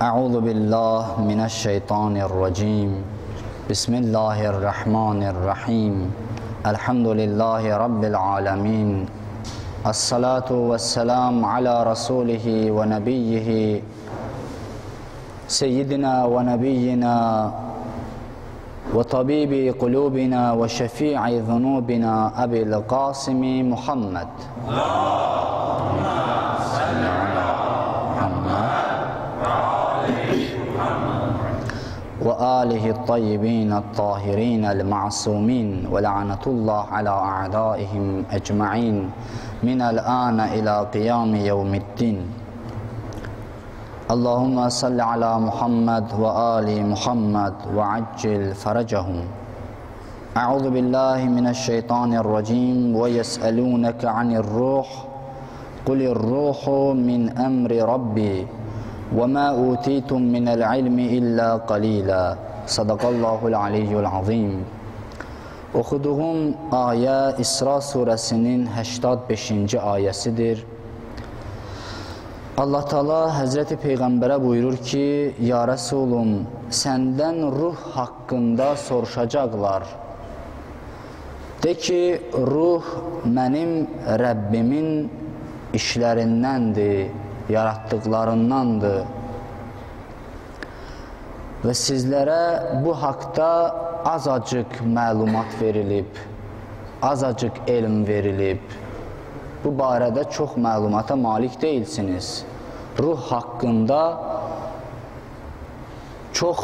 Euzu billahi mineşşeytanirracim. Bismillahirrahmanirrahim. Elhamdülillahi rabbil alamin. Esselatu vesselam ala rasulihi ve nebiyyihi seyyidina ve nebiyyina ve tabibi kulubina ve şefii zunubina Ebil Kasimi Muhammed. Ve alihi tayyibin tahirin el-ma'sumin ve la'netullah ala a'daihim ecma'in minel âne ila qiyami yevmiddin. Allahümme salli ala Muhammed ve ali Muhammed ve accil faracahum. Euzu billahi mineşşeytanirracim ve yes'elûneke anir-ruh. Kulir-ruhu min emri rabbi. وَمَا أُوتِيتُم مِّنَ الْعِلْمِ إِلَّا قَلِيلًا Sadaqallahul aliyyul azim. Okuduğum ayə İsra surəsinin 85-ci ayəsidir. Allah Teala Həzrəti Peyğəmbərə buyurur ki, Ya Rəsulum, səndən ruh haqqında soruşacaqlar. De ki, ruh mənim Rəbbimin işlərindəndir, yaratdıqlarındandır. Və sizlərə bu haqda azacıq məlumat verilib, azacıq elm verilib. Bu barədə çox məlumata malik deyilsiniz. Ruh haqqında çox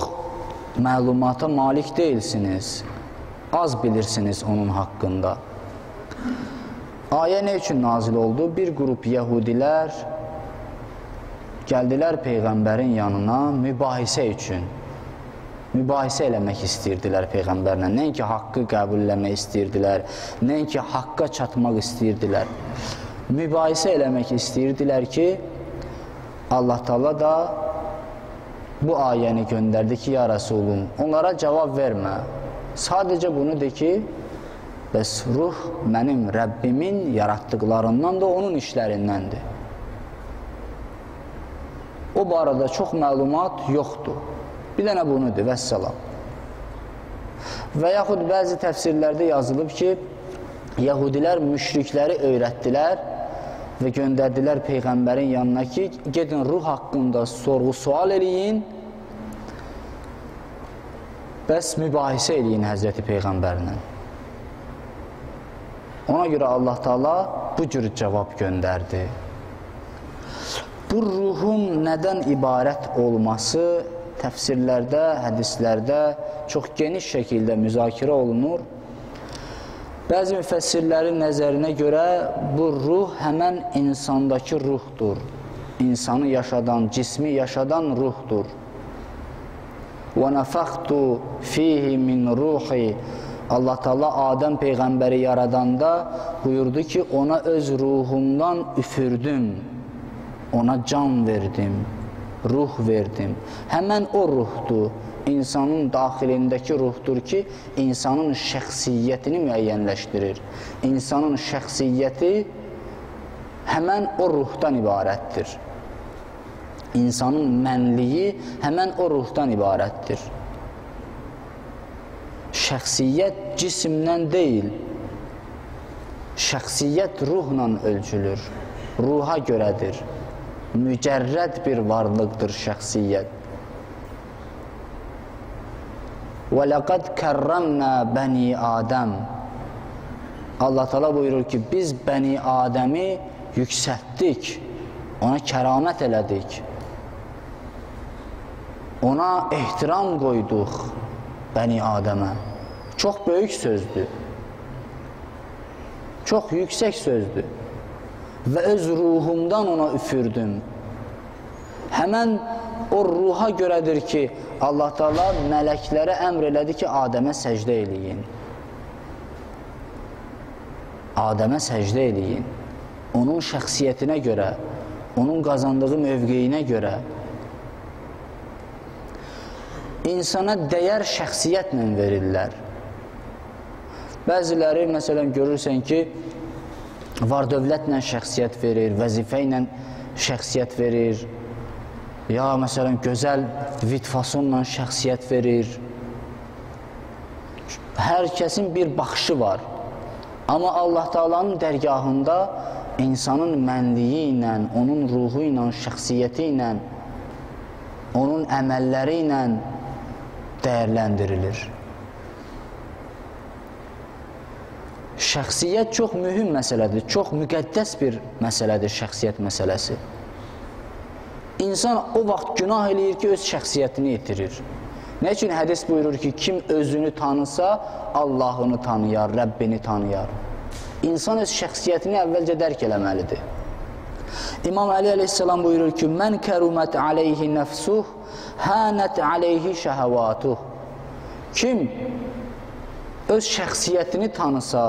məlumata malik deyilsiniz. Az bilirsiniz onun haqqında. Ayə nə üçün nazil oldu? Bir qrup yəhudilər gəldilər Peyğəmbərin yanına mübahisə üçün. Mübahisə eləmək istəyirdilər Peyğəmbərlə. Nəinki haqqı qəbul eləmək istəyirdilər, nəinki haqqa çatmaq istəyirdilər. Mübahisə eləmək istəyirdilər ki, Allah Teala da bu ayəni göndərdi ki, Ya Rəsulum, onlara cavab vermə. Sadəcə bunu de ki, bəs ruh mənim Rəbbimin yaratdıqlarından da onun işlərindəndir. O barədə çox məlumat yoxdur. Bir dənə bunudur, vəssalam. Və yaxud bəzi təfsirlərdə yazılıb ki, yəhudilər müşrikləri öyrətdilər və göndərdilər Peyğəmbərin yanına ki, gedin ruh haqqında sorğu-sual eləyin, bəs mübahisə eləyin Həzrəti Peyğəmbərlə. Ona görə Allah Teala bu cür cavab göndərdi. Bu ruhun nədən ibarət olması təfsirlərdə, hədislərdə çox geniş şəkildə müzakirə olunur. Bəzi müfəssirlərin nəzərinə görə bu ruh həmən insandakı ruhdur. İnsanı yaşadan, cismi yaşadan ruhdur. وَنَفَخْتُ فِيهِ مِنْ رُوحِ Allah Teala Adəm Peyğəmbəri yaradanda buyurdu ki, ona öz ruhumdan üfürdüm. Ona can verdim, ruh verdim. Həmən o ruhdur, insanın daxilindəki ruhdur ki, insanın şəxsiyyətini müəyyənləşdirir. İnsanın şəxsiyyəti həmən o ruhdan ibarətdir. İnsanın mənliyi həmən o ruhdan ibarətdir. Şəxsiyyət cisimdən deyil, şəxsiyyət ruhla ölçülür, ruha görədir. Mücərrəd bir varlıqdır şəxsiyyət. وَلَقَدْ كَرَّمْنَا بَنِي Adəm Allah Teala buyurur ki, biz Bəni Adəmi yüksəltdik, ona kəramət elədik, ona ehtiram qoyduq Bəni Adəmə. Çox böyük sözdür, çox yüksək sözdür. Və öz ruhumdan ona üfürdüm. Həmən o ruha görədir ki, Allah Teala mələklərə əmr elədi ki, Adəmə səcdə eləyin. Adəmə səcdə eləyin. Onun şəxsiyyətinə görə, onun qazandığı mövqeyinə görə. İnsana dəyər şəxsiyyətlə verirlər. Bəziləri, məsələn, görürsən ki, var dövlətlə şəxsiyyət verir, vəzifə ilə şəxsiyyət verir, ya məsələn, gözəl vitfasonla şəxsiyyət verir. Hər kəsin bir baxışı var. Amma Allah Taala'nın dərgahında insanın mənliyi ilə, onun ruhu ilə, şəxsiyyəti ilə, onun əməlləri ilə dəyərləndirilir. Şəxsiyyət çox mühüm məsələdir, çox müqəddəs bir məsələdir şəxsiyyət məsələsi. İnsan o vaxt günah eləyir ki, öz şəxsiyyətini itirir. Nə üçün hədis buyurur ki, kim özünü tanısa, Allahını tanıyar, Rəbbini tanıyar. İnsan öz şəxsiyyətini əvvəlcə dərk eləməlidir. İmam Əli əleyhissalam buyurur ki, mən kərumət aleyhi nəfsuh, hənət aleyhi şəhəvatuh. Kim öz şəxsiyyətini tanısa,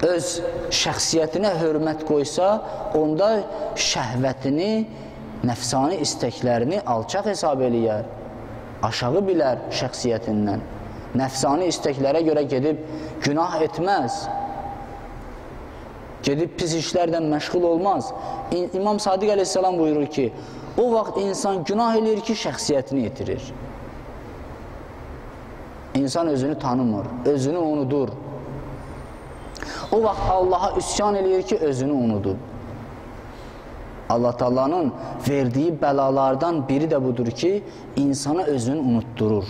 öz şəxsiyyətinə hörmət qoysa, onda şəhvətini, nəfsani istəklərini alçaq hesab eləyər, aşağı bilər şəxsiyyətindən. Nəfsani istəklərə görə gedib günah etməz, gedib pis işlərdən məşğul olmaz. İmam Sadiq əleyhissalam buyurur ki, o vaxt insan günah eləyir ki, şəxsiyyətini itirir. İnsan özünü tanımır, özünü unudur. O vaxt Allaha üsyan eləyir ki, özünü unudur. Allah Taala'nın verdiyi bəlalardan biri də budur ki, insana özünü unutturur.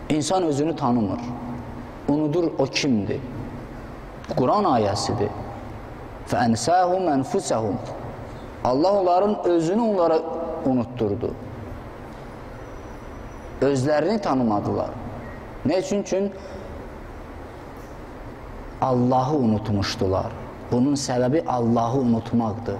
İnsan özünü tanımır, unudur o kimdir. Quran ayəsidir. فَاَنْسَاهُمْ اَنْفُسَهُمْ Allah onların özünü onlara unutturdu. Özlərini tanımadılar. Ne üçün? Çünki Allah'ı unutmuşdular. Bunun səbəbi Allah'ı unutmaqdır.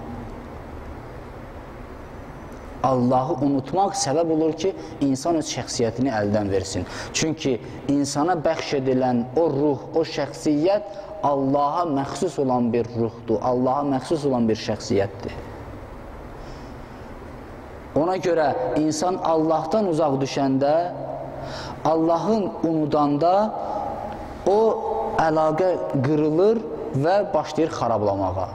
Allah'ı unutmaq səbəb olur ki, insan öz şəxsiyyətini əldən versin. Çünki insana bəxş edilən o ruh, o şəxsiyyət Allaha məxsus olan bir ruhdur, Allaha məxsus olan bir şəxsiyyətdir. Ona görə insan Allahdan uzaq düşəndə, Allahın unudanda o əlaqə qırılır və başlayır xarablamağa.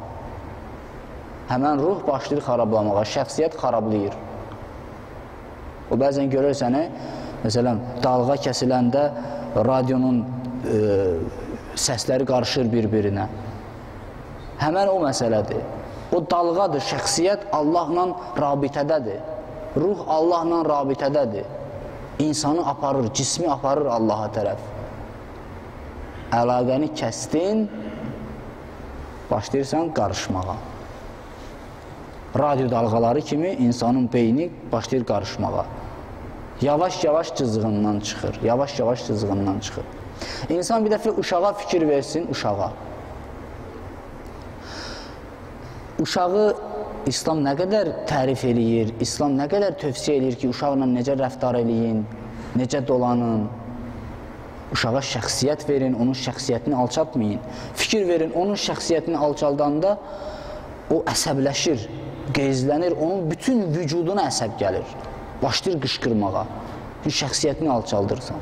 Həmən ruh başlayır xarablamağa, şəxsiyyət xarablayır. O bəzən görürsən, məsələn, dalğa kəsiləndə radionun səsləri qarışır bir-birinə. Həmən o məsələdir. O dalğadır, şəxsiyyət Allahla rabitədədir. Ruh Allahla rabitədədir. İnsanı aparır, cismi aparır Allaha tərəf. Əlaqəni kəsdin, başlayırsan qarışmağa. Radyo dalğaları kimi insanın beyni başlayır qarışmağa. Yavaş-yavaş cızığından çıxır, yavaş-yavaş cızığından çıxır. İnsan bir dəfə uşağa fikir versin, uşağa. Uşağı İslam nə qədər tərif eləyir, İslam nə qədər tövsiyə eləyir ki, uşaqla necə rəftar eləyin, necə dolanın. Uşağa şəxsiyyət verin, onun şəxsiyyətini alçatmayın. Fikir verin, onun şəxsiyyətini alçaldanda o əsəbləşir, qeyzlənir, onun bütün vücuduna əsəb gəlir. Başlayır qışqırmağa, şəxsiyyətini alçaldırsan.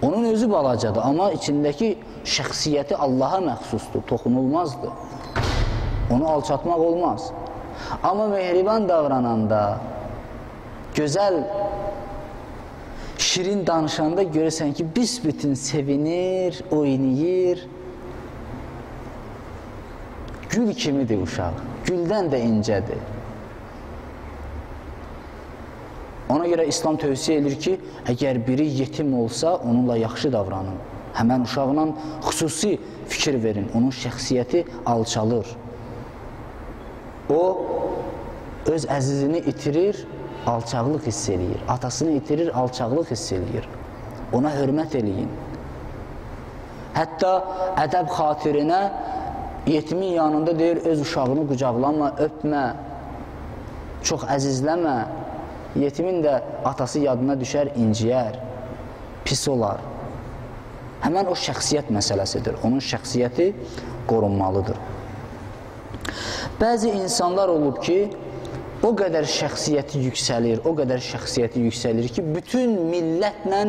Onun özü balacadır, amma içindəki şəxsiyyəti Allaha məxsusdur, toxunulmazdır. Onu alçatmaq olmaz. Amma mehriban davrananda, gözəl, şirin danışanda görürsən ki, büsbütün sevinir, oynayır. Gül kimidir uşaq, güldən də incədir. Ona görə İslam tövsiyə edir ki, əgər biri yetim olsa, onunla yaxşı davranın. Həmən uşaqla xüsusi fikir verin, onun şəxsiyyəti alçalır. O, öz əzizini itirir, alçaqlıq hiss eləyir. Atasını itirir, alçaqlıq hiss eləyir. Ona hörmət eləyin. Hətta ədəb xatirinə yetimin yanında deyir, öz uşağını qucaqlama, öpmə, çox əzizləmə. Yetimin də atası yadına düşər, inciyər, pis olar. Həmən o şəxsiyyət məsələsidir. Onun şəxsiyyəti qorunmalıdır. Bəzi insanlar olub ki, o qədər şəxsiyyəti yüksəlir, o qədər şəxsiyyəti yüksəlir ki, bütün millətlə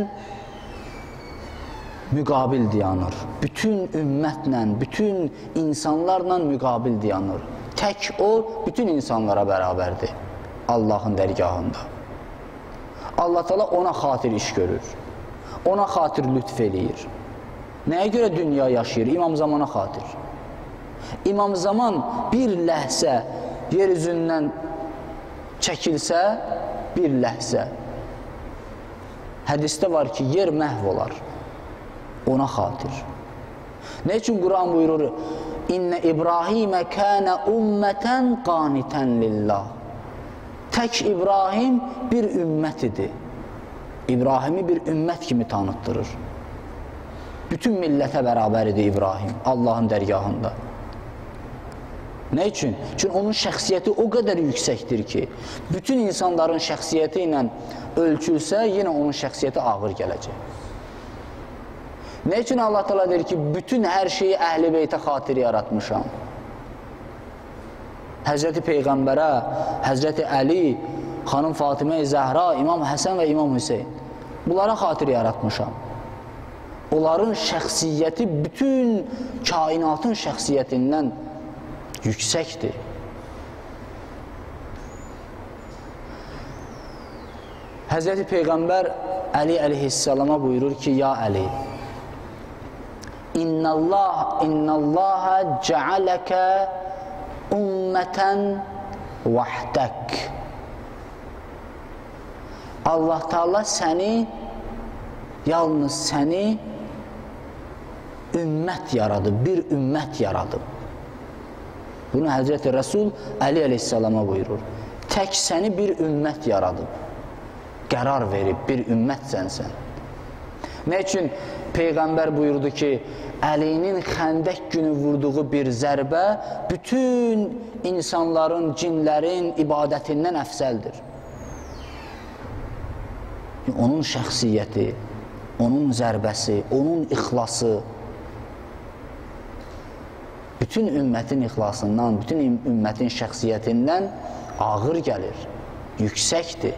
müqabil dayanır. Bütün ümmətlə, bütün insanlarla müqabil dayanır. Tək o, bütün insanlara bərabərdir. Allahın dərgahında. Allah Teala ona xatir iş görür. Ona xatir lütf eləyir. Nəyə görə dünya yaşayır? İmam Zamana xatir. İmam Zaman bir ləhsə yer üzündən çəkilsə, bir ləhsə. Hədisdə var ki, yer məhv olar. Ona xatir. Nə üçün Quran buyurur? İnnə İbrahimə kənə ümmətən qanitən lillah. Tək İbrahim bir ümmət idi. İbrahimi bir ümmət kimi tanıtdırır. Bütün millətə bərabər idi İbrahim, Allahın dərgahında. Nə üçün? Çünki onun şəxsiyyəti o qədər yüksəkdir ki, bütün insanların şəxsiyyəti ilə ölçülsə, yenə onun şəxsiyyəti ağır gələcək. Nə üçün Allah Teala deyir ki, bütün hər şeyi Əhl-i Beytə xatir yaratmışam? Həzrəti Peyğəmbərə, Həzrəti Əli, xanım Fatimə-i Zəhra, İmam Həsən və İmam Hüseyin. Bunlara xatir yaratmışam. Onların şəxsiyyəti bütün kainatın şəxsiyyətindən yüksəkdir. Həzrəti Peyğəmbər Əli əleyhissalama buyurur ki, ya Əli, İnnəlləhə cəaləkə ümmətən vəhdək. Allah Teala səni, yalnız səni ümmət yaradıb, bir ümmət yaradıb. Bunu Həzrəti Rəsul Əli əleyhissalama buyurur. Tək səni bir ümmət yaradıb. Qərar verib, bir ümmətsən sən. Nə üçün Peyğəmbər buyurdu ki, Əlinin Xəndək günü vurduğu bir zərbə bütün insanların, cinlərin ibadətindən əfsəldir. Onun şəxsiyyəti, onun zərbəsi, onun ixlası bütün ümmətin ixlasından, bütün ümmətin şəxsiyyətindən ağır gəlir, yüksəkdir.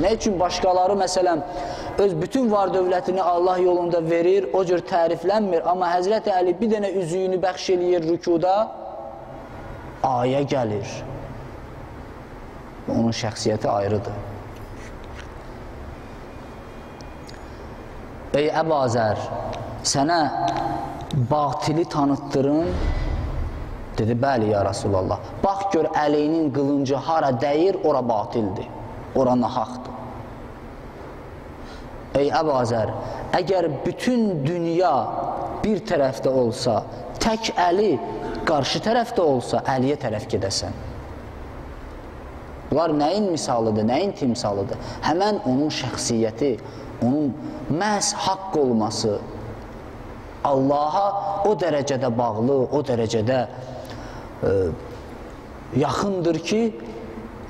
Nə üçün başqaları, məsələn, öz bütün var dövlətini Allah yolunda verir, o cür təriflənmir, amma Həzrəti Əli bir dənə üzüyünü bəxş eləyir rükuda, aya gəlir. Onun şəxsiyyəti ayrıdır. Ey Əbazər, sənə batili tanıtdırın, dedi, bəli ya Rasulallah. Bax gör, Əlinin qılıncı hara dəyir, ora batildir, ora nahaqdır. Ey Əbazər, əgər bütün dünya bir tərəfdə olsa, tək Əli qarşı tərəfdə olsa, Əliyə tərəf gedəsən. Bunlar nəyin misalıdır, nəyin timsalıdır? Həmən onun şəxsiyyəti, onun məhz haqq olması Allaha o dərəcədə bağlı, o dərəcədə yaxındır ki,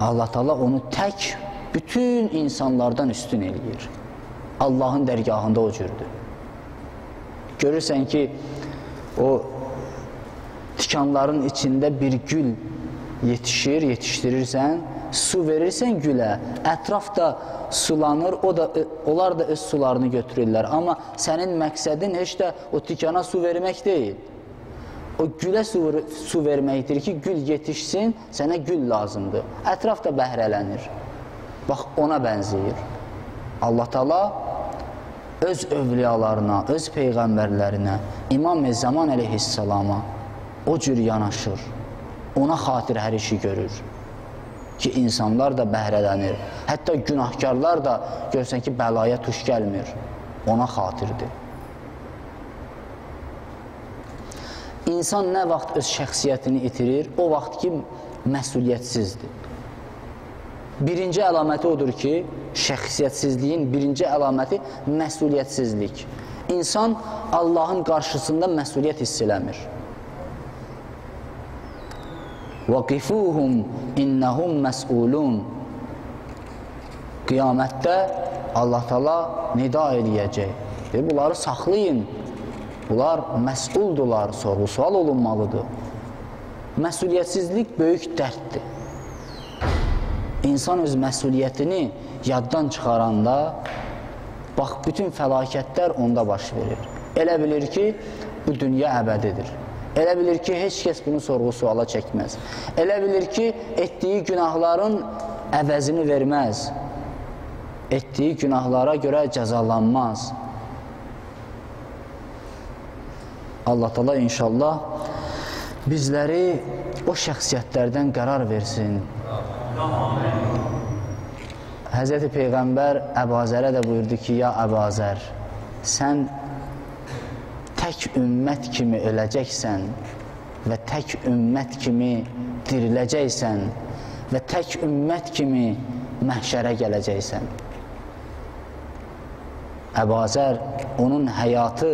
Allah Teala onu tək bütün insanlardan üstün eləyir. Allahın dərgahında o cürdür. Görürsən ki, o tikanların içində bir gül yetişir, yetişdirirsən, su verirsən gülə, ətrafda sulanır, onlar da öz sularını götürürlər. Amma sənin məqsədin heç də o tikana su vermək deyil. O gülə su verməkdir ki, gül yetişsin, sənə gül lazımdır. Ətraf da bəhrələnir. Bax, ona bənzəyir. Allah Teala öz övliyalarına, öz peyğəmbərlərinə, İmam-ı Zaman əleyhissalama o cür yanaşır. Ona xatir hər işi görür ki, insanlar da bəhrələnir. Hətta günahkarlar da görsən ki, bəlaya tuş gəlmir. Ona xatirdir. İnsan nə vaxt öz şəxsiyyətini itirir, o vaxt ki, məsuliyyətsizdir. Birinci əlaməti odur ki, şəxsiyyətsizliyin birinci əlaməti məsuliyyətsizlik. İnsan Allahın qarşısında məsuliyyət hiss eləmir. وَقِفُوهُمْ اِنَّهُمْ مَسْئُولُونَ. Qiyamətdə Allah Teala nida eləyəcək. Bunları saxlayın. Bunlar məsuldurlar, sorğu-sual olunmalıdır. Məsuliyyətsizlik böyük dərddir. İnsan öz məsuliyyətini yaddan çıxaranda, bax, bütün fəlakətlər onda baş verir. Elə bilir ki, bu dünya əbədidir. Elə bilir ki, heç kəs bunu sorğu-suala çəkməz. Elə bilir ki, etdiyi günahların əvəzini verməz. Etdiyi günahlara görə cəzalanmaz. Allah Teala inşallah bizləri o şəxsiyyətlərdən qərar versin. Həzrəti Peyğəmbər Əbazərə də buyurdu ki, ya Əbazər, sən tək ümmət kimi öləcəksən və tək ümmət kimi diriləcəksən və tək ümmət kimi məhşərə gələcəksən. Əbazər, onun həyatı,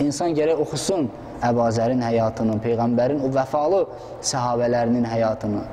insan gərək oxusun Əbazərin həyatını, Peyğəmbərin o vəfalı səhabələrinin həyatını.